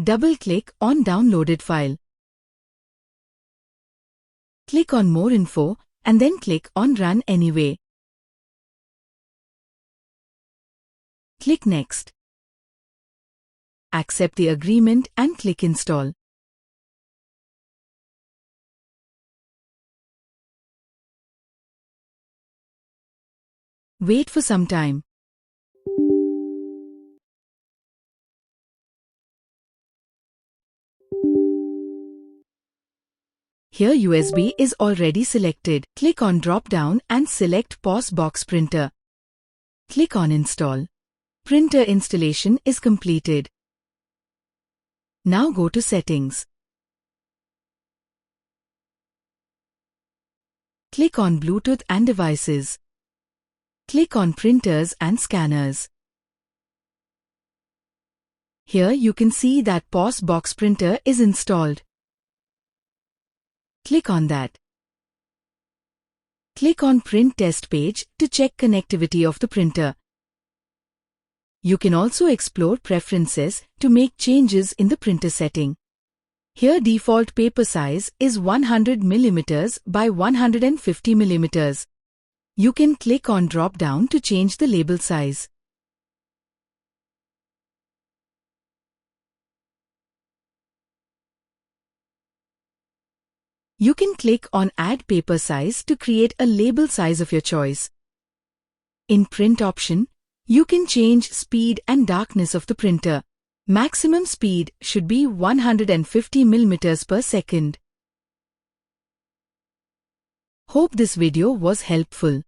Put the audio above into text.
Double-click on downloaded file. Click on More Info and then click on Run Anyway. Click Next. Accept the agreement and click Install. Wait for some time. Here USB is already selected. Click on drop-down and select PosBox Printer. Click on Install. Printer installation is completed. Now go to Settings. Click on Bluetooth and Devices. Click on Printers and Scanners. Here you can see that PosBox Printer is installed. Click on that. Click on Print Test page to check connectivity of the printer. You can also explore preferences to make changes in the printer setting. Here default paper size is 100 mm by 150 mm. You can click on drop down to change the label size. You can click on Add Paper Size to create a label size of your choice. In Print option, you can change speed and darkness of the printer. Maximum speed should be 150 mm per second. Hope this video was helpful.